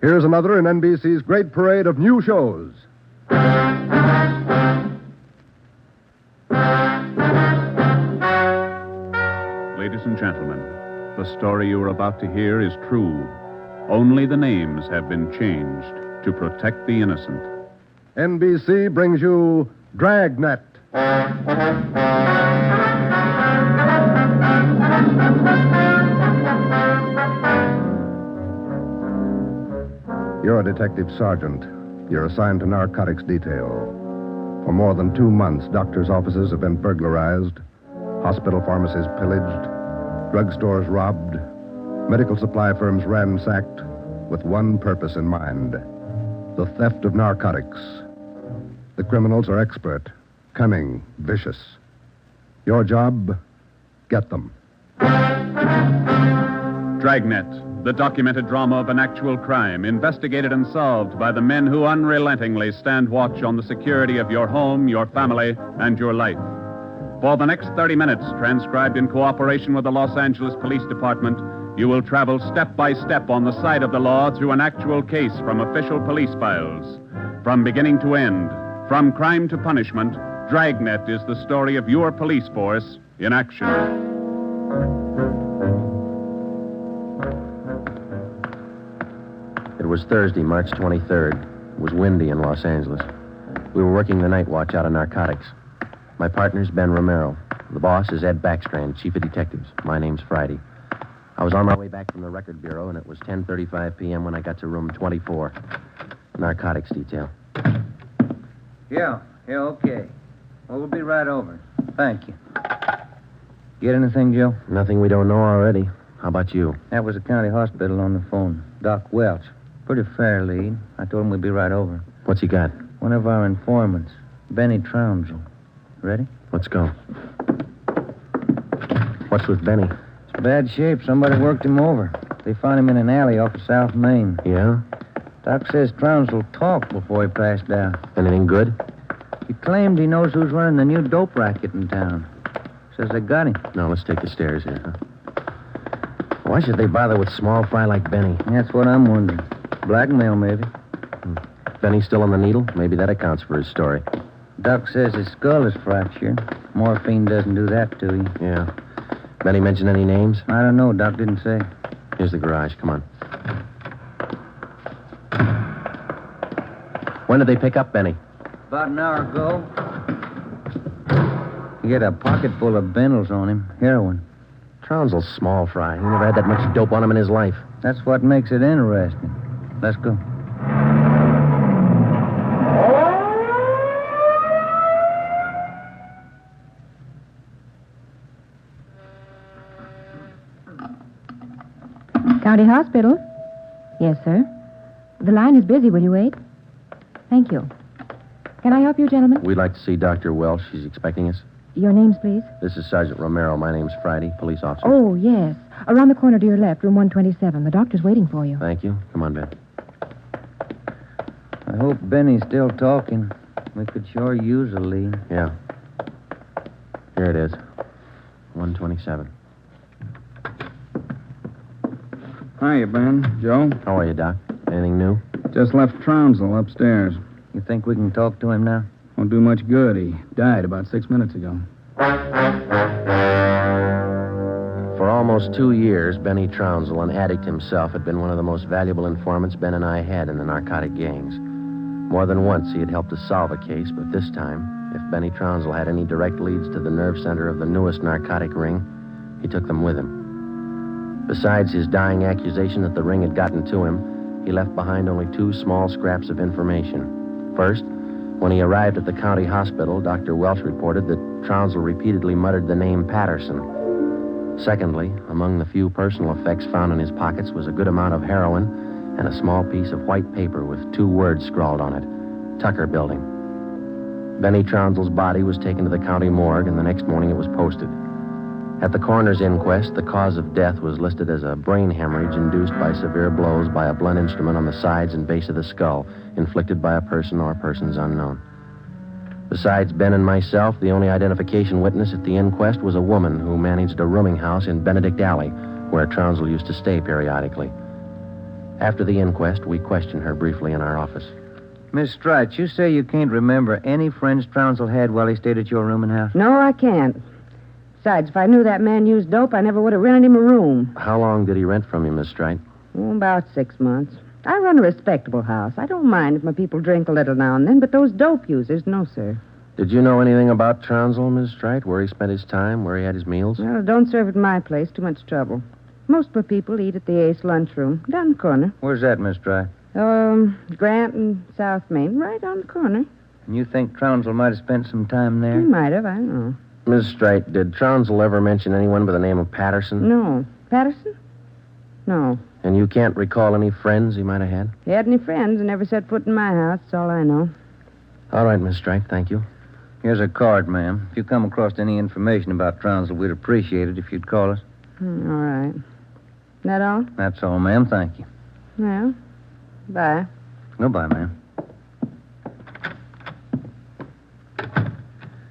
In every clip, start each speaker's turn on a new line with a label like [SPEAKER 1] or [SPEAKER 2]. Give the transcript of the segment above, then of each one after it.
[SPEAKER 1] Here's another in NBC's great parade of new shows.
[SPEAKER 2] Ladies and gentlemen, the story you are about to hear is true. Only the names have been changed to protect the innocent.
[SPEAKER 1] NBC brings you Dragnet. You're a detective sergeant. You're assigned to narcotics detail. For more than 2 months, doctors' offices have been burglarized, hospital pharmacies pillaged, drugstores robbed, medical supply firms ransacked, with one purpose in mind: the theft of narcotics. The criminals are expert, cunning, vicious. Your job, get them.
[SPEAKER 2] Dragnet, the documented drama of an actual crime, investigated and solved by the men who unrelentingly stand watch on the security of your home, your family, and your life. For the next 30 minutes, transcribed in cooperation with the Los Angeles Police Department, you will travel step by step on the side of the law through an actual case from official police files. From beginning to end, from crime to punishment, Dragnet is the story of your police force in action.
[SPEAKER 3] It was Thursday, March 23rd. It was windy in Los Angeles. We were working the night watch out of Narcotics. My partner's Ben Romero. The boss is Ed Backstrand, chief of detectives. My name's Friday. I was on my way back from the record bureau, and it was 10:35 p.m. when I got to room 24. Narcotics detail.
[SPEAKER 4] Yeah, okay. Well, we'll be right over. Thank you. Get anything, Joe?
[SPEAKER 3] Nothing we don't know already. How about you?
[SPEAKER 4] That was the county hospital on the phone. Doc Welch. Pretty fair lead. I told him we'd be right over.
[SPEAKER 3] What's he got?
[SPEAKER 4] One of our informants, Benny Trounsel. Ready?
[SPEAKER 3] Let's go. What's with Benny?
[SPEAKER 4] It's bad shape. Somebody worked him over. They found him in an alley off of South Main.
[SPEAKER 3] Yeah?
[SPEAKER 4] Doc says Trounsel talked before he passed out.
[SPEAKER 3] Anything good?
[SPEAKER 4] He claimed he knows who's running the new dope racket in town. Says they got him.
[SPEAKER 3] No, let's take the stairs here, huh? Why should they bother with small fry like Benny?
[SPEAKER 4] That's what I'm wondering. Blackmail, maybe.
[SPEAKER 3] Benny's still on the needle? Maybe that accounts for his story.
[SPEAKER 4] Doc says his skull is fractured. Morphine doesn't do that to you.
[SPEAKER 3] Yeah. Benny mention any names?
[SPEAKER 4] I don't know. Doc didn't say.
[SPEAKER 3] Here's the garage. Come on. When did they pick up Benny?
[SPEAKER 4] About an hour ago. He had a pocket full of bundles on him. Heroin.
[SPEAKER 3] Trounsel's small fry. He never had that much dope on him in his life.
[SPEAKER 4] That's what makes it interesting. Let's go.
[SPEAKER 5] County Hospital? Yes, sir. The line is busy. Will you wait? Thank you. Can I help you, gentlemen?
[SPEAKER 3] We'd like to see Dr. Welsh. She's expecting us.
[SPEAKER 5] Your names, please?
[SPEAKER 3] This is Sergeant Romero. My name's Friday, police officer.
[SPEAKER 5] Oh, yes. Around the corner to your left, room 127. The doctor's waiting for you.
[SPEAKER 3] Thank you. Come on, Ben.
[SPEAKER 4] I hope Benny's still talking. We could sure use a lead.
[SPEAKER 3] Yeah. Here it is. 127.
[SPEAKER 6] Hiya, Ben. Joe?
[SPEAKER 3] How are you, Doc? Anything new?
[SPEAKER 6] Just left Trounsel upstairs.
[SPEAKER 4] You think we can talk to him now?
[SPEAKER 6] Won't do much good. He died about 6 minutes ago.
[SPEAKER 3] For almost 2 years, Benny Trounsel, an addict himself, had been one of the most valuable informants Ben and I had in the narcotic gangs. More than once, he had helped us solve a case, but this time, if Benny Trounsel had any direct leads to the nerve center of the newest narcotic ring, he took them with him. Besides his dying accusation that the ring had gotten to him, he left behind only 2 small scraps of information. First, when he arrived at the county hospital, Dr. Welsh reported that Trounsel repeatedly muttered the name Patterson. Secondly, among the few personal effects found in his pockets was a good amount of heroin and a small piece of white paper with 2 words scrawled on it, Tucker Building. Benny Trounsel's body was taken to the county morgue, and the next morning it was posted. At the coroner's inquest, the cause of death was listed as a brain hemorrhage induced by severe blows by a blunt instrument on the sides and base of the skull, inflicted by a person or persons unknown. Besides Ben and myself, the only identification witness at the inquest was a woman who managed a rooming house in Benedict Alley, where Trounsel used to stay periodically. After the inquest, we questioned her briefly in our office.
[SPEAKER 4] Miss Strite, you say you can't remember any friends Trounsel had while he stayed at your room and house?
[SPEAKER 7] No, I can't. Besides, if I knew that man used dope, I never would have rented him a room.
[SPEAKER 3] How long did he rent from you, Miss Strite?
[SPEAKER 7] Oh, about 6 months. I run a respectable house. I don't mind if my people drink a little now and then, but those dope users, no, sir.
[SPEAKER 3] Did you know anything about Trounsel, Miss Strite? Where he spent his time, where he had his meals?
[SPEAKER 7] Well, don't serve at my place. Too much trouble. Most of the people eat at the Ace lunchroom, down the corner.
[SPEAKER 4] Where's that, Miss Strite?
[SPEAKER 7] Grant and South Main, right on the corner.
[SPEAKER 4] And you think Trounsel might have spent some time there?
[SPEAKER 7] He might have, I don't know.
[SPEAKER 3] Miss Strite, did Trounsel ever mention anyone by the name of Patterson?
[SPEAKER 7] No. Patterson? No.
[SPEAKER 3] And you can't recall any friends he might have had?
[SPEAKER 7] He had any friends and never set foot in my house. That's all I know.
[SPEAKER 3] All right, Miss Strite, thank you.
[SPEAKER 4] Here's a card, ma'am. If you come across any information about Trounsel, we'd appreciate it if you'd call us.
[SPEAKER 7] All right. That all?
[SPEAKER 4] That's all, ma'am. Thank you.
[SPEAKER 7] Well, bye.
[SPEAKER 4] Goodbye, ma'am.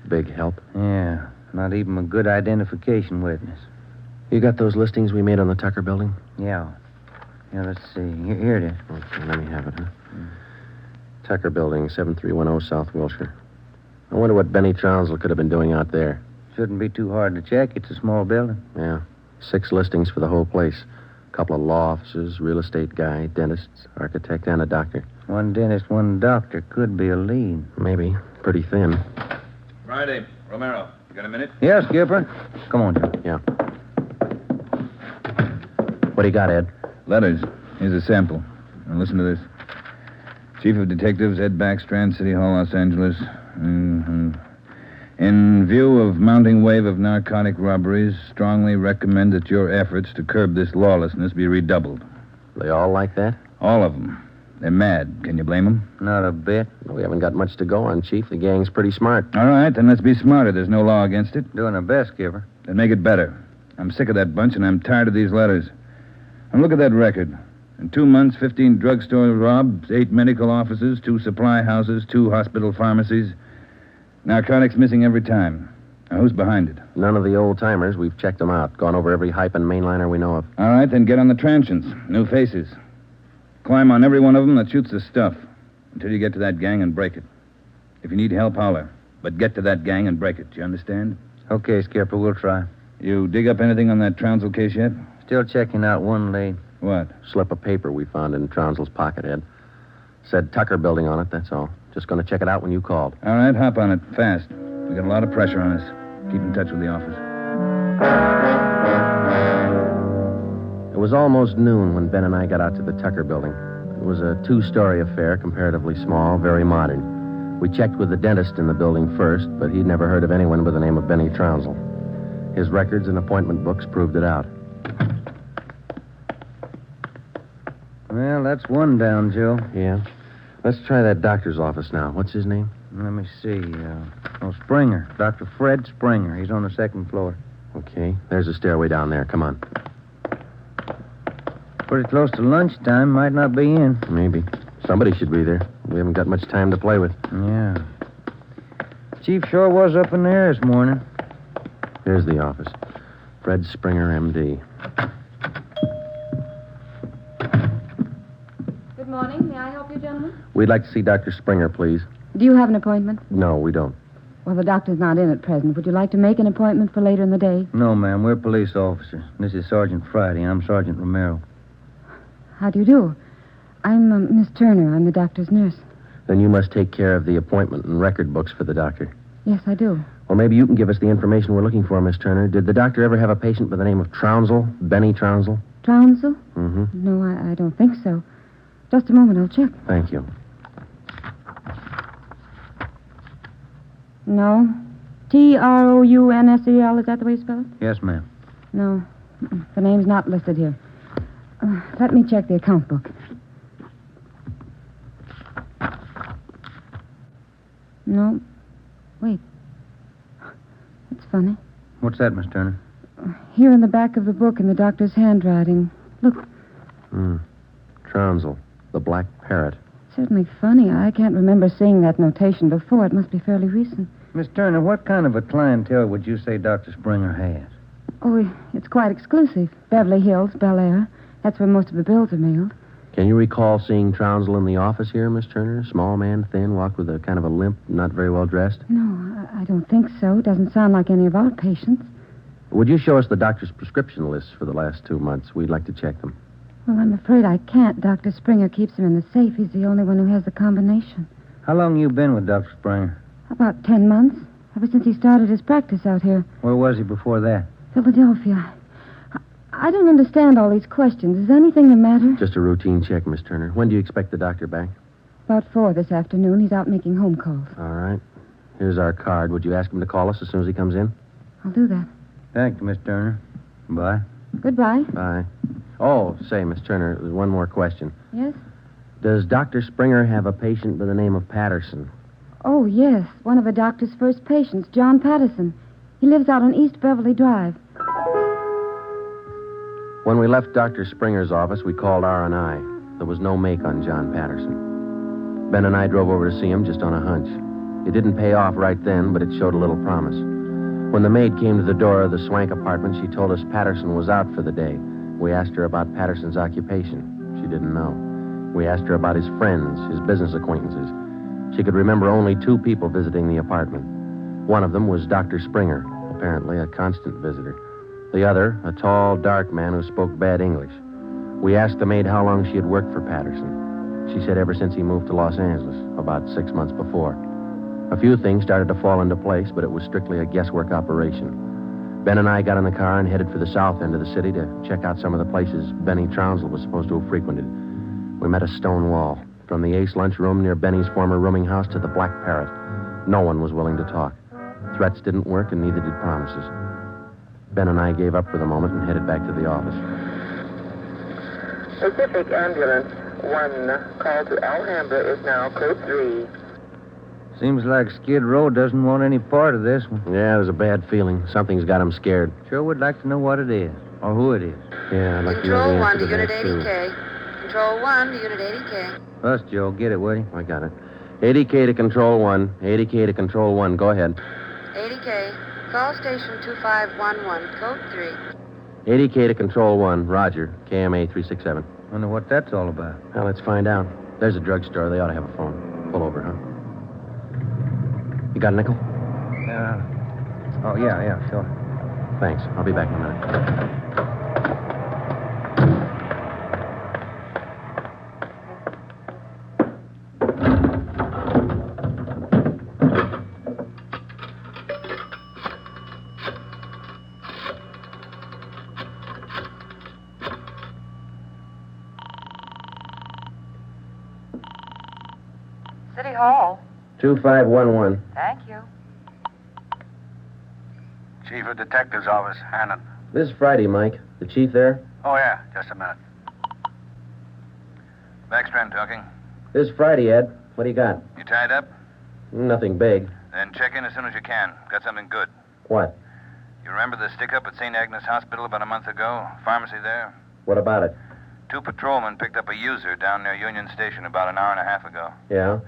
[SPEAKER 3] Big help.
[SPEAKER 4] Yeah, not even a good identification witness.
[SPEAKER 3] You got those listings we made on the Tucker building?
[SPEAKER 4] Yeah. Yeah, let's see. Here it is.
[SPEAKER 3] Okay, let me have it, huh? Tucker building, 7310 South Wilshire. I wonder what Benny Trounsel could have been doing out there.
[SPEAKER 4] Shouldn't be too hard to check. It's a small building.
[SPEAKER 3] Yeah. 6 listings for the whole place. A couple of law offices, real estate guy, dentists, architect, and a doctor.
[SPEAKER 4] One dentist, one doctor could be a lead.
[SPEAKER 3] Maybe. Pretty thin.
[SPEAKER 8] Friday, Romero. You got a minute?
[SPEAKER 4] Yes, Skipper. Come on, John.
[SPEAKER 3] Yeah. What do you got, Ed?
[SPEAKER 8] Letters. Here's a sample. Now listen to this. Chief of Detectives, Ed Backstrand, City Hall, Los Angeles. In view of mounting wave of narcotic robberies, strongly recommend that your efforts to curb this lawlessness be redoubled.
[SPEAKER 3] They all like that?
[SPEAKER 8] All of them. They're mad. Can you blame them?
[SPEAKER 4] Not a bit.
[SPEAKER 3] We haven't got much to go on, Chief. The gang's pretty smart.
[SPEAKER 8] All right, then let's be smarter. There's no law against it.
[SPEAKER 4] Doing our best, Skipper.
[SPEAKER 8] Then make it better. I'm sick of that bunch, and I'm tired of these letters. And look at that record. In 2 months, 15 drugstore robs, 8 medical offices, 2 supply houses, 2 hospital pharmacies. Narcotics missing every time. Now, who's behind it?
[SPEAKER 3] None of the old-timers. We've checked them out. Gone over every hype and mainliner we know of.
[SPEAKER 8] All right, then get on the transients. New faces. Climb on every one of them that shoots the stuff until you get to that gang and break it. If you need help, holler. But get to that gang and break it. Do you understand?
[SPEAKER 4] Okay, Skipper, we'll try.
[SPEAKER 8] You dig up anything on that Trounsel case yet?
[SPEAKER 4] Still checking out one lead.
[SPEAKER 8] What?
[SPEAKER 3] Slip of paper we found in Trounsel's pocket, Ed. Said Tucker building on it, that's all. Just going to check it out when you called.
[SPEAKER 8] All right, hop on it. Fast. We got a lot of pressure on us. Keep in touch with the office.
[SPEAKER 3] It was almost noon when Ben and I got out to the Tucker building. It was a 2-story affair, comparatively small, very modern. We checked with the dentist in the building first, but he'd never heard of anyone by the name of Benny Trounsel. His records and appointment books proved it out.
[SPEAKER 4] Well, that's one down, Joe.
[SPEAKER 3] Yeah. Let's try that doctor's office now. What's his name?
[SPEAKER 4] Let me see. Springer. Dr. Fred Springer. He's on the 2nd floor.
[SPEAKER 3] Okay. There's a stairway down there. Come on.
[SPEAKER 4] Pretty close to lunchtime. Might not be in.
[SPEAKER 3] Maybe. Somebody should be there. We haven't got much time to play with.
[SPEAKER 4] Yeah. Chief sure was up in there this morning.
[SPEAKER 3] Here's the office. Fred Springer, M.D.
[SPEAKER 5] Good morning. May I help you, gentlemen?
[SPEAKER 3] We'd like to see Dr. Springer, please.
[SPEAKER 5] Do you have an appointment?
[SPEAKER 3] No, we don't.
[SPEAKER 5] Well, the doctor's not in at present. Would you like to make an appointment for later in the day?
[SPEAKER 4] No, ma'am. We're police officers. This is Sergeant Friday, and I'm Sergeant Romero.
[SPEAKER 5] How do you do? I'm Miss Turner. I'm the doctor's nurse.
[SPEAKER 3] Then you must take care of the appointment and record books for the doctor.
[SPEAKER 5] Yes, I do.
[SPEAKER 3] Well, maybe you can give us the information we're looking for, Miss Turner. Did the doctor ever have a patient by the name of Trounsel? Benny Trounsel?
[SPEAKER 5] Trounsel?
[SPEAKER 3] Mm-hmm.
[SPEAKER 5] No, I don't think so. Just a moment. I'll check.
[SPEAKER 3] Thank you.
[SPEAKER 5] No. Trounsel, is that the way you spell it?
[SPEAKER 4] Yes, ma'am.
[SPEAKER 5] No. The name's not listed here. Let me check the account book. No. Wait. That's funny.
[SPEAKER 4] What's that, Miss Turner?
[SPEAKER 5] Here in the back of the book in the doctor's handwriting. Look.
[SPEAKER 3] Trounsel, the Black Parrot.
[SPEAKER 5] Certainly funny. I can't remember seeing that notation before. It must be fairly recent.
[SPEAKER 4] Miss Turner, what kind of a clientele would you say Dr. Springer has?
[SPEAKER 5] Oh, it's quite exclusive. Beverly Hills, Bel Air. That's where most of the bills are mailed.
[SPEAKER 3] Can you recall seeing Trounsel in the office here, Miss Turner? Small man, thin, walked with a kind of a limp, not very well dressed.
[SPEAKER 5] No, I don't think so. Doesn't sound like any of our patients.
[SPEAKER 3] Would you show us the doctor's prescription lists for the last 2 months? We'd like to check them.
[SPEAKER 5] Well, I'm afraid I can't. Dr. Springer keeps them in the safe. He's the only one who has the combination.
[SPEAKER 4] How long you been with Dr. Springer?
[SPEAKER 5] About 10 months. Ever since he started his practice out here.
[SPEAKER 4] Where was he before that?
[SPEAKER 5] Philadelphia. I don't understand all these questions. Is anything the matter?
[SPEAKER 3] Just a routine check, Miss Turner. When do you expect the doctor back?
[SPEAKER 5] About 4 this afternoon. He's out making home calls.
[SPEAKER 3] All right. Here's our card. Would you ask him to call us as soon as he comes in?
[SPEAKER 5] I'll do that.
[SPEAKER 4] Thank you, Miss Turner. Bye.
[SPEAKER 5] Goodbye.
[SPEAKER 3] Bye. Oh, say, Miss Turner, there's one more question.
[SPEAKER 5] Yes?
[SPEAKER 3] Does Dr. Springer have a patient by the name of Patterson?
[SPEAKER 5] Oh, yes. One of the doctor's first patients, John Patterson. He lives out on East Beverly Drive.
[SPEAKER 3] When we left Dr. Springer's office, we called R&I. There was no make on John Patterson. Ben and I drove over to see him just on a hunch. It didn't pay off right then, but it showed a little promise. When the maid came to the door of the Swank apartment, she told us Patterson was out for the day. We asked her about Patterson's occupation. She didn't know. We asked her about his friends, his business acquaintances. She could remember only 2 people visiting the apartment. One of them was Dr. Springer, apparently a constant visitor. The other, a tall, dark man who spoke bad English. We asked the maid how long she had worked for Patterson. She said ever since he moved to Los Angeles, about 6 months before. A few things started to fall into place, but it was strictly a guesswork operation. Ben and I got in the car and headed for the south end of the city to check out some of the places Benny Trounsel was supposed to have frequented. We met a stone wall. From the Ace lunchroom near Benny's former rooming house to the Black Parrot. No one was willing to talk. Threats didn't work, and neither did promises. Ben and I gave up for the moment and headed back to the office.
[SPEAKER 9] Pacific Ambulance 1 call to Alhambra is now code 3.
[SPEAKER 4] Seems like Skid Row doesn't want any part of this one.
[SPEAKER 3] Yeah, there's a bad feeling. Something's got him scared.
[SPEAKER 4] Sure would like to know what it is, or who it is.
[SPEAKER 3] Yeah, I'd like to know the
[SPEAKER 10] Control 1
[SPEAKER 3] answer
[SPEAKER 10] to
[SPEAKER 3] to
[SPEAKER 10] Unit
[SPEAKER 3] that, too.
[SPEAKER 10] 80K. Control 1 to Unit 80K.
[SPEAKER 4] Us, Joe. Get it, will you?
[SPEAKER 3] I got it. 80K to Control 1. 80K to Control 1. Go ahead.
[SPEAKER 10] 80K. Call station 2511, code 3.
[SPEAKER 3] 80K to Control 1. Roger. KMA 367.
[SPEAKER 4] Wonder what that's all about.
[SPEAKER 3] Well, let's find out. There's a drugstore. They ought to have a phone. Pull over, huh? You got a nickel?
[SPEAKER 4] Oh, yeah, sure.
[SPEAKER 3] Thanks. I'll be back in a minute.
[SPEAKER 10] City Hall.
[SPEAKER 3] 2511.
[SPEAKER 10] Thank you.
[SPEAKER 11] Chief of Detective's Office, Hannon.
[SPEAKER 3] This Friday, Mike. The chief there?
[SPEAKER 11] Oh, yeah, just a minute. Backstrand talking.
[SPEAKER 3] This Friday, Ed. What do you got?
[SPEAKER 11] You tied up?
[SPEAKER 3] Nothing big.
[SPEAKER 11] Then check in as soon as you can. Got something good.
[SPEAKER 3] What?
[SPEAKER 11] You remember the stick-up at St. Agnes Hospital about a month ago? Pharmacy there?
[SPEAKER 3] What about it?
[SPEAKER 11] 2 patrolmen picked up a user down near Union Station about an hour and a half ago.
[SPEAKER 3] Yeah?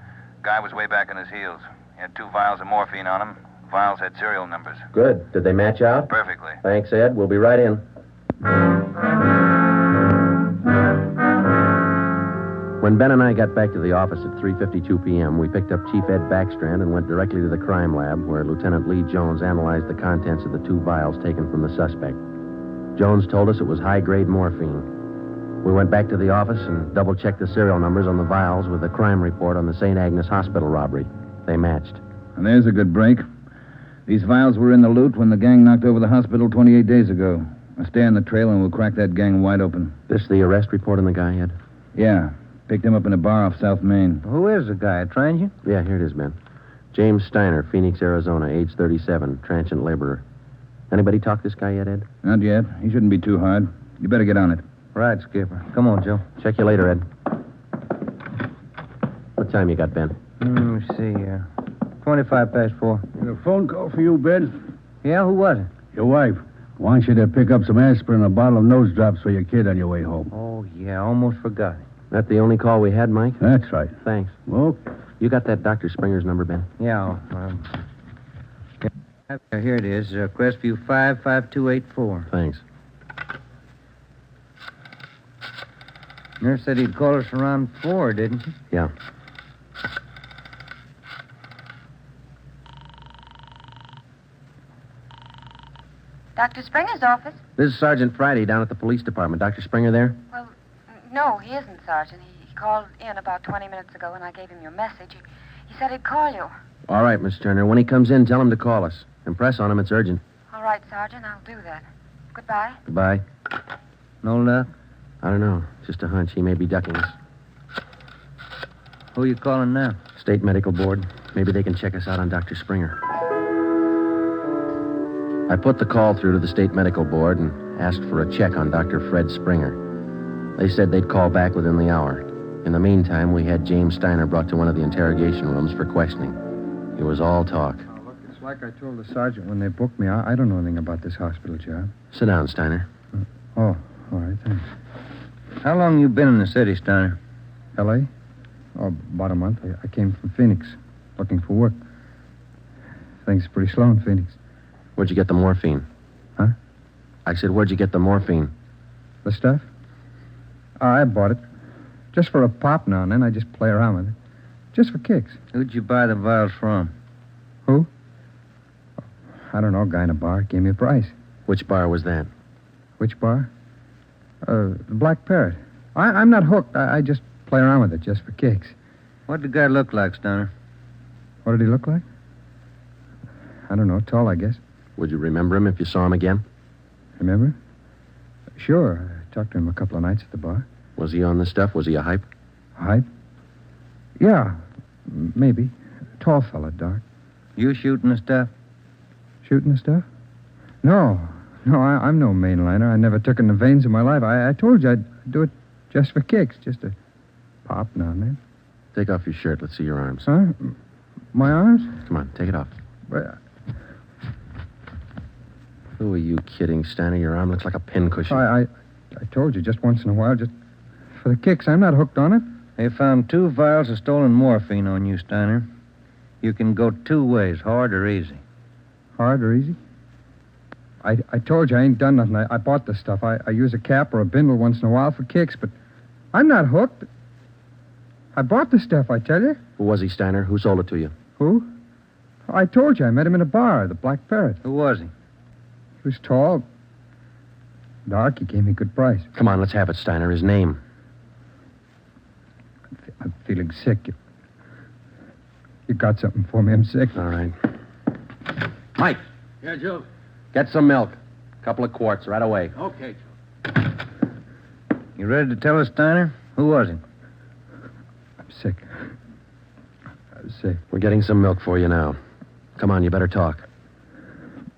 [SPEAKER 11] Guy was way back on his heels. He had 2 vials of morphine on him. Vials had serial numbers.
[SPEAKER 3] Good. Did they match out?
[SPEAKER 11] Perfectly.
[SPEAKER 3] Thanks, Ed. We'll be right in. When Ben and I got back to the office at 3:52 p.m., we picked up Chief Ed Backstrand and went directly to the crime lab where Lieutenant Lee Jones analyzed the contents of the 2 vials taken from the suspect. Jones told us it was high-grade morphine. We went back to the office and double-checked the serial numbers on the vials with the crime report on the St. Agnes Hospital robbery. They matched.
[SPEAKER 8] And there's a good break. These vials were in the loot when the gang knocked over the hospital 28 days ago. I'll stay on the trail and we'll crack that gang wide open.
[SPEAKER 3] This the arrest report on the guy, Ed?
[SPEAKER 8] Yeah. Picked him up in a bar off South Main.
[SPEAKER 4] Who is the guy? A transient?
[SPEAKER 3] Yeah, here it is, Ben. James Steiner, Phoenix, Arizona, age 37, transient laborer. Anybody talk this guy yet, Ed?
[SPEAKER 8] Not yet. He shouldn't be too hard. You better get on it.
[SPEAKER 4] Right, Skipper. Come on, Joe.
[SPEAKER 3] Check you later, Ed. What time you got, Ben?
[SPEAKER 4] Let me see. 25 past 4.
[SPEAKER 12] A phone call for you, Ben?
[SPEAKER 4] Yeah, who was it?
[SPEAKER 12] Your wife. Wants you to pick up some aspirin and a bottle of nose drops for your kid on your way home.
[SPEAKER 4] Oh, yeah, almost forgot.
[SPEAKER 3] That the only call we had, Mike?
[SPEAKER 12] That's right.
[SPEAKER 3] Thanks.
[SPEAKER 12] Okay.
[SPEAKER 3] You got that Dr. Springer's number, Ben?
[SPEAKER 4] Yeah. Here it is. Crestview 55284.
[SPEAKER 3] Thanks.
[SPEAKER 4] Nurse said he'd call us around 4, didn't she?
[SPEAKER 3] Yeah.
[SPEAKER 5] Dr. Springer's office?
[SPEAKER 3] This is Sergeant Friday down at the police department. Dr. Springer there?
[SPEAKER 10] Well, no, he isn't, Sergeant. He called in about 20 minutes ago, and I gave him your message. He said he'd call you.
[SPEAKER 3] All right, Miss Turner. When he comes in, tell him to call us. Impress on him it's urgent.
[SPEAKER 10] All right, Sergeant, I'll do that. Goodbye.
[SPEAKER 3] Goodbye.
[SPEAKER 4] No luck?
[SPEAKER 3] I don't know. Just a hunch. He may be ducking us.
[SPEAKER 4] Who are you calling now?
[SPEAKER 3] State Medical Board. Maybe they can check us out on Dr. Springer. I put the call through to the State Medical Board and asked for a check on Dr. Fred Springer. They said they'd call back within the hour. In the meantime, we had James Steiner brought to one of the interrogation rooms for questioning. It was all talk.
[SPEAKER 6] Oh, look, it's like I told the sergeant when they booked me. I don't know anything about this hospital job.
[SPEAKER 3] Sit down, Steiner.
[SPEAKER 6] Oh, all right, thanks.
[SPEAKER 4] How long you been in the city, Steiner?
[SPEAKER 6] L.A.? Oh, about a month. I came from Phoenix, looking for work. Things are pretty slow in Phoenix.
[SPEAKER 3] Where'd you get the morphine?
[SPEAKER 6] Huh?
[SPEAKER 3] I said, where'd you get the morphine?
[SPEAKER 6] The stuff? Oh, I bought it. Just for a pop now and then. I just play around with it. Just for kicks.
[SPEAKER 4] Who'd you buy the vials from?
[SPEAKER 6] Who? I don't know. A guy in a bar gave me a price.
[SPEAKER 3] Which bar was that?
[SPEAKER 6] Which bar? The Black Parrot. I'm not hooked. I just play around with it just for kicks.
[SPEAKER 4] What did the guy look like, Steiner?
[SPEAKER 6] What did he look like? I don't know. Tall, I guess.
[SPEAKER 3] Would you remember him if you saw him again?
[SPEAKER 6] Remember? Sure. I talked to him a couple of nights at the bar.
[SPEAKER 3] Was he on the stuff? Was he a hype?
[SPEAKER 6] Hype? Yeah, maybe. Tall fella, dark.
[SPEAKER 4] You shooting the stuff?
[SPEAKER 6] Shooting the stuff? No, I'm no mainliner. I never took in the veins in my life. I told you I'd do it just for kicks, just to pop now and then.
[SPEAKER 3] Take off your shirt. Let's see your arms.
[SPEAKER 6] Huh? My arms?
[SPEAKER 3] Come on, take it off.
[SPEAKER 6] Well,
[SPEAKER 3] Who are you kidding, Steiner? Your arm looks like a pincushion.
[SPEAKER 6] I told you just once in a while, just for the kicks. I'm not hooked on it.
[SPEAKER 4] They found 2 vials of stolen morphine on you, Steiner. You can go 2 ways, hard or easy.
[SPEAKER 6] Hard or easy? I told you I ain't done nothing. I bought the stuff. I use a cap or a bindle once in a while for kicks, but I'm not hooked. I bought the stuff, I tell you.
[SPEAKER 3] Who was he, Steiner? Who sold it to you?
[SPEAKER 6] Who? I told you I met him in a bar, the Black Parrot.
[SPEAKER 4] Who was he?
[SPEAKER 6] He was tall, dark. He gave me a good price.
[SPEAKER 3] Come on, let's have it, Steiner. His name.
[SPEAKER 6] I'm feeling sick. You got something for me? I'm sick.
[SPEAKER 3] All right. Mike.
[SPEAKER 12] Yeah, Joe.
[SPEAKER 3] Get some milk. A couple of quarts right away.
[SPEAKER 12] Okay, Joe.
[SPEAKER 4] You ready to tell us, Steiner? Who was he?
[SPEAKER 6] I'm sick. I'm sick.
[SPEAKER 3] We're getting some milk for you now. Come on, you better talk.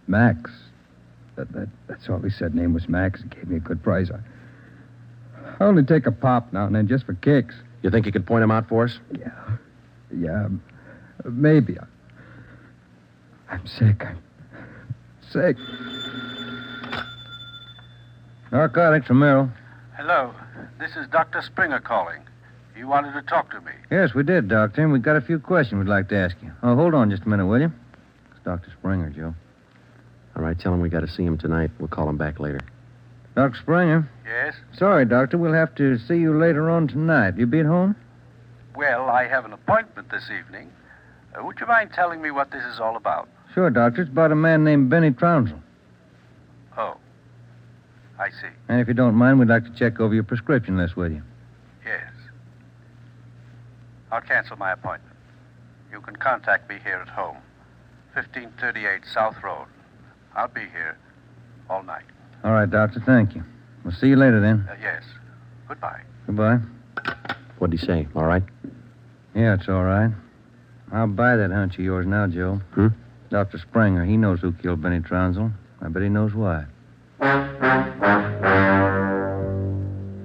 [SPEAKER 6] Max. That's all he said. Name was Max. He gave me a good price. I only take a pop now and then just for kicks.
[SPEAKER 3] You think you could point him out for us?
[SPEAKER 6] Yeah. Maybe. I'm sick. I'm sick.
[SPEAKER 4] Narcotics, Romero.
[SPEAKER 13] Hello. This is Dr. Springer calling. You wanted to talk to me.
[SPEAKER 4] Yes, we did, Doctor, and we've got a few questions we'd like to ask you. Oh, hold on just a minute, will you? It's Dr. Springer, Joe.
[SPEAKER 3] All right, tell him we got to see him tonight. We'll call him back later.
[SPEAKER 4] Dr. Springer?
[SPEAKER 13] Yes?
[SPEAKER 4] Sorry, Doctor. We'll have to see you later on tonight. You be at home?
[SPEAKER 13] Well, I have an appointment this evening. Would you mind telling me what this is all about?
[SPEAKER 4] Sure, Doctor. It's about a man named Benny Trounsel.
[SPEAKER 13] Oh. I see.
[SPEAKER 4] And if you don't mind, we'd like to check over your prescription list with you.
[SPEAKER 13] Yes. I'll cancel my appointment. You can contact me here at home. 1538 South Road. I'll be here all night.
[SPEAKER 4] All right, Doctor. Thank you. We'll see you later, then.
[SPEAKER 13] Yes. Goodbye.
[SPEAKER 4] Goodbye.
[SPEAKER 3] What'd he say? All right?
[SPEAKER 4] Yeah, it's all right. I'll buy that hunch of yours now, Joe. Dr. Springer, he knows who killed Benny Trounsel. I bet he knows why.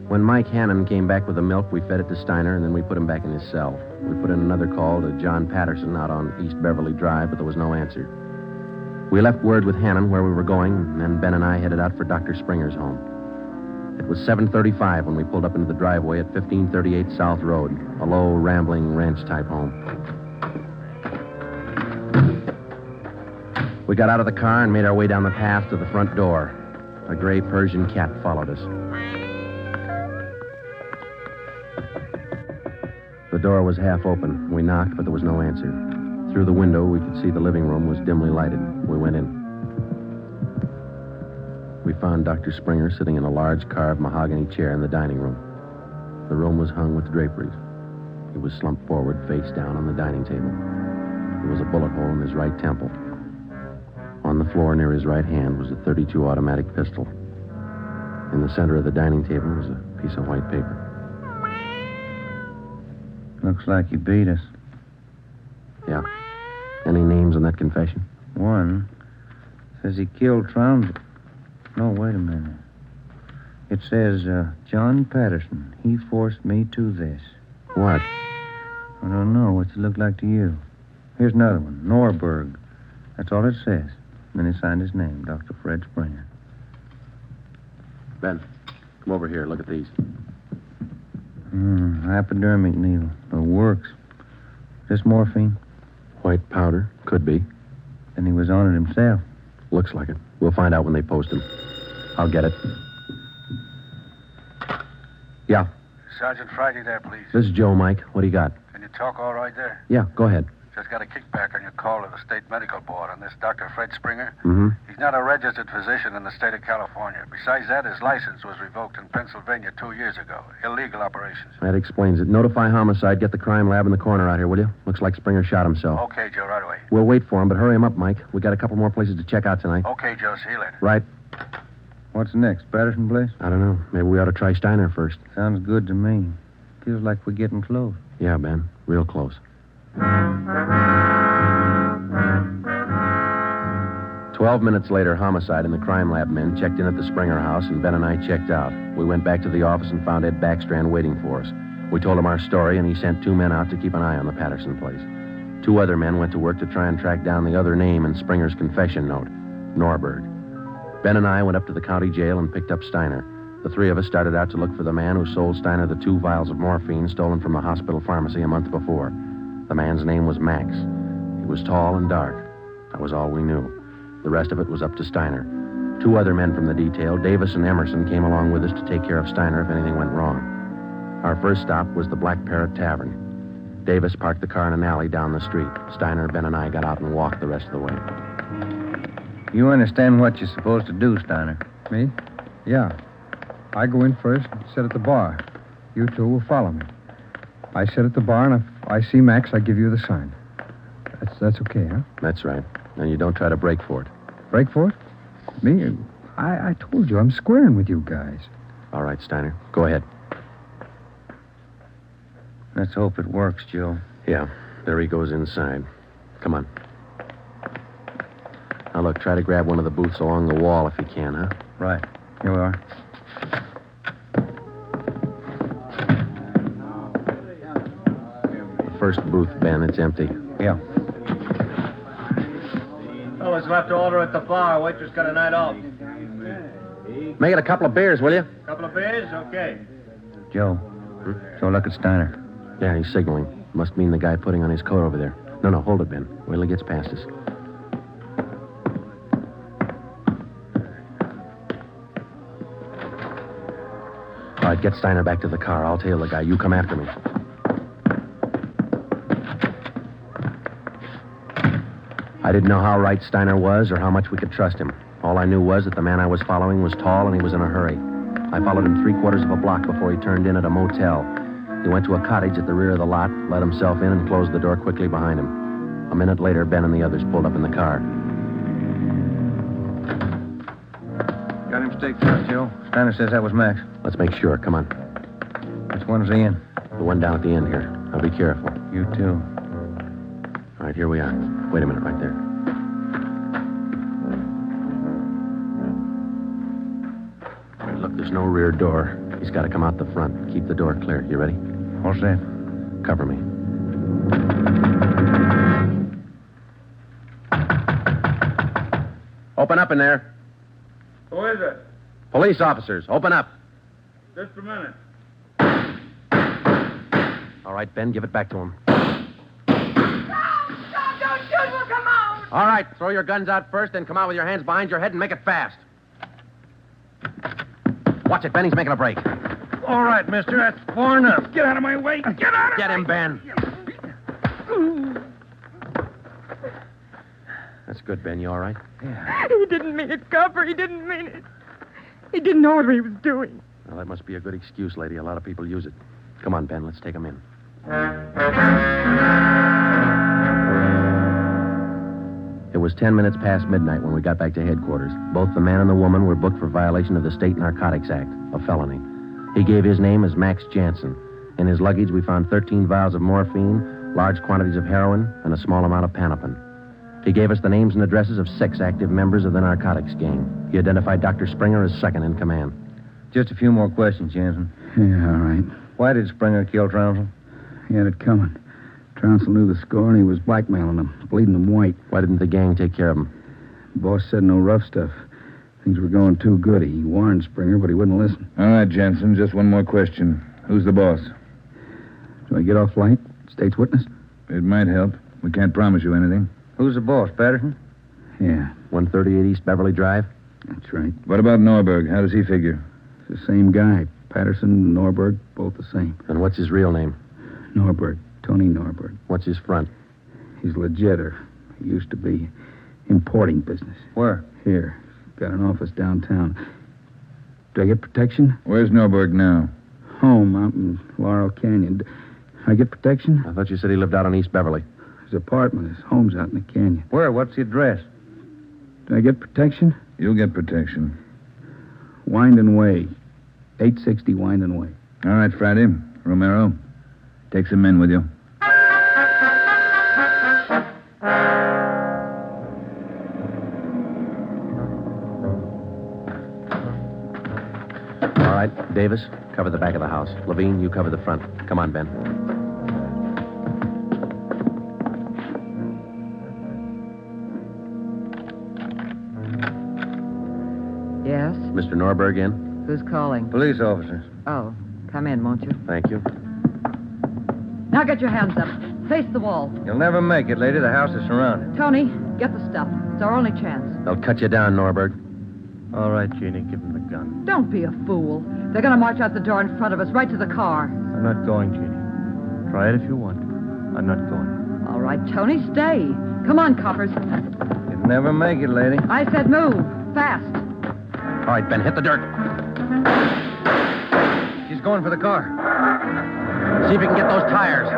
[SPEAKER 3] When Mike Hannon came back with the milk, we fed it to Steiner, and then we put him back in his cell. We put in another call to John Patterson out on East Beverly Drive, but there was no answer. We left word with Hannon where we were going, and then Ben and I headed out for Dr. Springer's home. It was 7:35 when we pulled up into the driveway at 1538 South Road, a low, rambling, ranch-type home. We got out of the car and made our way down the path to the front door. A gray Persian cat followed us. The door was half open. We knocked, but there was no answer. Through the window, we could see the living room was dimly lighted. We went in. We found Dr. Springer sitting in a large carved mahogany chair in the dining room. The room was hung with draperies. He was slumped forward, face down on the dining table. There was a bullet hole in his right temple. On the floor near his right hand was a .32 automatic pistol. In the center of the dining table was a piece of white paper.
[SPEAKER 4] Looks like he beat us.
[SPEAKER 3] Yeah. Any names on that confession?
[SPEAKER 4] One says he killed Trounsel. No, wait a minute. It says, John Patterson. He forced me to this.
[SPEAKER 3] What?
[SPEAKER 4] I don't know. What's it look like to you? Here's another one. Norberg. That's all it says. And then he signed his name, Dr. Fred Springer.
[SPEAKER 3] Ben, come over here. Look at these.
[SPEAKER 4] Hypodermic needle. It works. Is this morphine?
[SPEAKER 3] White powder. Could be.
[SPEAKER 4] Then he was on it himself.
[SPEAKER 3] Looks like it. We'll find out when they post him. I'll get it. Yeah.
[SPEAKER 13] Sergeant Friday there, please.
[SPEAKER 3] This is Joe, Mike. What do you got?
[SPEAKER 13] Can you talk all right there?
[SPEAKER 3] Yeah, go ahead.
[SPEAKER 13] Just got a kickback on your call to the state medical board on this Dr. Fred Springer.
[SPEAKER 3] Mm-hmm.
[SPEAKER 13] He's not a registered physician in the state of California. Besides that, his license was revoked in Pennsylvania 2 years ago. Illegal operations.
[SPEAKER 3] That explains it. Notify homicide. Get the crime lab in the corner out here, will you? Looks like Springer shot himself.
[SPEAKER 13] Okay, Joe, right away.
[SPEAKER 3] We'll wait for him, but hurry him up, Mike. We got a couple more places to check out tonight.
[SPEAKER 13] Okay, Joe, see you later.
[SPEAKER 3] Right.
[SPEAKER 4] What's next? Patterson place?
[SPEAKER 3] I don't know. Maybe we ought to try Steiner first.
[SPEAKER 4] Sounds good to me. Feels like we're getting close.
[SPEAKER 3] Yeah, Ben. Real close. 12 minutes later, homicide and the crime lab men checked in at the Springer house, and Ben and I checked out. We went back to the office and found Ed Backstrand waiting for us. We told him our story, and he sent 2 men out to keep an eye on the Patterson place. 2 other men went to work to try and track down the other name in Springer's confession note, Norberg. Ben and I went up to the county jail and picked up Steiner. The 3 of us started out to look for the man who sold Steiner the 2 vials of morphine stolen from the hospital pharmacy a month before. The man's name was Max. He was tall and dark. That was all we knew. The rest of it was up to Steiner. 2 other men from the detail, Davis and Emerson, came along with us to take care of Steiner if anything went wrong. Our first stop was the Black Parrot Tavern. Davis parked the car in an alley down the street. Steiner, Ben, and I got out and walked the rest of the way.
[SPEAKER 4] You understand what you're supposed to do, Steiner?
[SPEAKER 6] Me? Yeah. I go in first and sit at the bar. You 2 will follow me. I sit at the bar, and if I see Max, I give you the sign. That's okay, huh?
[SPEAKER 3] That's right. And you don't try to break for it.
[SPEAKER 6] Break for it? Me? I told you, I'm squaring with you guys.
[SPEAKER 3] All right, Steiner. Go ahead.
[SPEAKER 4] Let's hope it works, Joe.
[SPEAKER 3] Yeah. There he goes inside. Come on. Now, look, try to grab one of the booths along the wall if you can, huh?
[SPEAKER 4] Right. Here we are.
[SPEAKER 3] The first booth, Ben. It's empty.
[SPEAKER 4] Yeah.
[SPEAKER 14] Fellas left to order at the bar. Waitress got a night off.
[SPEAKER 3] Make it a couple of beers, will you?
[SPEAKER 14] Couple of beers? Okay.
[SPEAKER 4] Joe. Joe, look at Steiner.
[SPEAKER 3] Yeah, he's signaling. Must mean the guy putting on his coat over there. No, hold it, Ben. Wait till he gets past us. All right, get Steiner back to the car. I'll tail the guy. You come after me. I didn't know how right Steiner was or how much we could trust him. All I knew was that the man I was following was tall and he was in a hurry. I followed him 3/4 of a block before he turned in at a motel. He went to a cottage at the rear of the lot, let himself in, and closed the door quickly behind him. A minute later, Ben and the others pulled up in the car.
[SPEAKER 4] Got him staked out, Joe. Steiner says that was Max.
[SPEAKER 3] Let's make sure. Come on.
[SPEAKER 4] Which one's he in?
[SPEAKER 3] The one down at the end here. Now be careful.
[SPEAKER 4] You too.
[SPEAKER 3] All right, here we are. Wait a minute right there. All right, look, there's no rear door. He's got to come out the front. Keep the door clear. You ready?
[SPEAKER 4] All set.
[SPEAKER 3] Cover me. Open up in there.
[SPEAKER 14] Who is it?
[SPEAKER 3] Police officers, open up.
[SPEAKER 14] Just a minute.
[SPEAKER 3] All right, Ben, give it back to him.
[SPEAKER 15] Don't shoot, we'll come out.
[SPEAKER 3] All right, throw your guns out first, then come out with your hands behind your head and make it fast. Watch it, Ben, he's making a break.
[SPEAKER 14] All right, mister. That's far enough.
[SPEAKER 8] Get out of my way. Get out of
[SPEAKER 3] Get him, Ben. That's good, Ben. You all right?
[SPEAKER 15] He didn't mean it, Copper. He didn't mean it. He didn't know what he was doing.
[SPEAKER 3] Well, that must be a good excuse, lady. A lot of people use it. Come on, Ben. Let's take him in. It was 10 minutes past midnight when we got back to headquarters. Both the man and the woman were booked for violation of the State Narcotics Act, a felony. He gave his name as Max Jansen. In his luggage, we found 13 vials of morphine, large quantities of heroin, and a small amount of Panopin. He gave us the names and addresses of 6 active members of the narcotics gang. He identified Dr. Springer as second in command.
[SPEAKER 4] Just a few more questions, Jansen.
[SPEAKER 16] Yeah, all right.
[SPEAKER 4] Why did Springer kill Trounsel?
[SPEAKER 16] He had it coming. Trounsel knew the score, and he was blackmailing them, bleeding them white.
[SPEAKER 3] Why didn't the gang take care of him?
[SPEAKER 16] The boss said no rough stuff. Things were going too good. He warned Springer, but he wouldn't listen.
[SPEAKER 8] All right, Jensen, just one more question. Who's the boss?
[SPEAKER 16] Do I get off light? State's witness?
[SPEAKER 8] It might help. We can't promise you anything.
[SPEAKER 4] Who's the boss, Patterson?
[SPEAKER 16] Yeah.
[SPEAKER 3] 138 East Beverly Drive?
[SPEAKER 16] That's right.
[SPEAKER 8] What about Norberg? How does he figure?
[SPEAKER 16] It's the same guy. Patterson and Norberg, both the same.
[SPEAKER 3] And what's his real name?
[SPEAKER 16] Norberg. Tony Norberg.
[SPEAKER 3] What's his front?
[SPEAKER 16] He's legit, or he used to be. Importing business.
[SPEAKER 4] Where?
[SPEAKER 16] Here. Got an office downtown. Do I get protection?
[SPEAKER 8] Where's Norberg now?
[SPEAKER 16] Home, out in Laurel Canyon. Do I get protection?
[SPEAKER 3] I thought you said he lived out on East Beverly.
[SPEAKER 16] His apartment, his home's out in the canyon.
[SPEAKER 4] Where? What's the address?
[SPEAKER 16] Do I get protection?
[SPEAKER 8] You'll get protection.
[SPEAKER 16] Wind Way. 860 Wind Way.
[SPEAKER 8] All right, Friday. Romero, take some men with you.
[SPEAKER 3] All right, Davis, cover the back of the house. Levine, you cover the front. Come on, Ben.
[SPEAKER 7] Yes?
[SPEAKER 3] Mr. Norberg in?
[SPEAKER 7] Who's calling?
[SPEAKER 4] Police officers.
[SPEAKER 7] Oh, come in, won't you?
[SPEAKER 3] Thank you.
[SPEAKER 17] Now get your hands up. Face the wall.
[SPEAKER 4] You'll never make it, lady. The house is surrounded.
[SPEAKER 17] Tony, get the stuff. It's our only chance.
[SPEAKER 3] They'll cut you down, Norberg.
[SPEAKER 14] All right, Jeannie, give him the gun.
[SPEAKER 17] Don't be a fool. They're going to march out the door in front of us, right to the car.
[SPEAKER 14] I'm not going, Jeannie. Try it if you want. I'm not going.
[SPEAKER 17] All right, Tony, stay. Come on, coppers.
[SPEAKER 4] You'll never make it, lady.
[SPEAKER 17] I said move. Fast.
[SPEAKER 3] All right, Ben, hit the dirt.
[SPEAKER 4] She's going for the car.
[SPEAKER 3] See if you can get those tires.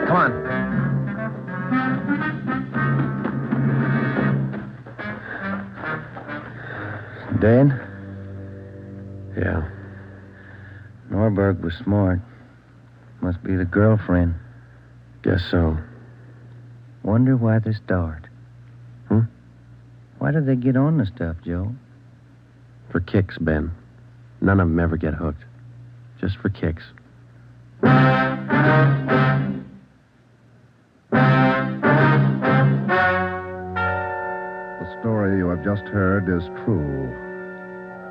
[SPEAKER 3] Come on.
[SPEAKER 4] Dan?
[SPEAKER 3] Yeah.
[SPEAKER 4] Norberg was smart. Must be the girlfriend.
[SPEAKER 3] Guess so.
[SPEAKER 4] Wonder why they start. Why did they get on the stuff, Joe?
[SPEAKER 3] For kicks, Ben. None of them ever get hooked. Just for kicks.
[SPEAKER 1] The story you have just heard is true.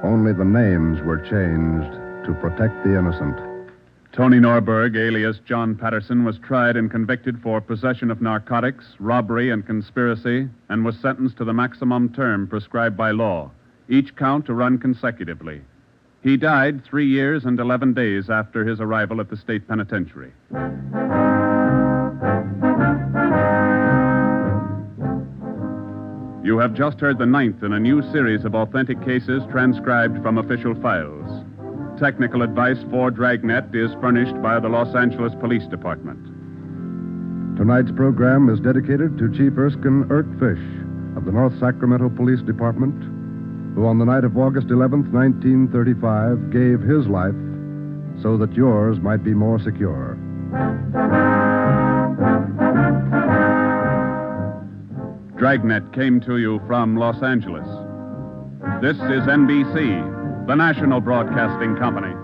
[SPEAKER 1] Only the names were changed to protect the innocent.
[SPEAKER 2] Tony Norberg, alias John Patterson, was tried and convicted for possession of narcotics, robbery, and conspiracy, and was sentenced to the maximum term prescribed by law, each count to run consecutively. He died 3 years and 11 days after his arrival at the state penitentiary. You have just heard the 9th in a new series of authentic cases transcribed from official files. Technical advice for Dragnet is furnished by the Los Angeles Police Department.
[SPEAKER 1] Tonight's program is dedicated to Chief Erskine Fish of the North Sacramento Police Department, who on the night of August 11th, 1935, gave his life so that yours might be more secure.
[SPEAKER 2] Dragnet came to you from Los Angeles. This is NBC, the national broadcasting company.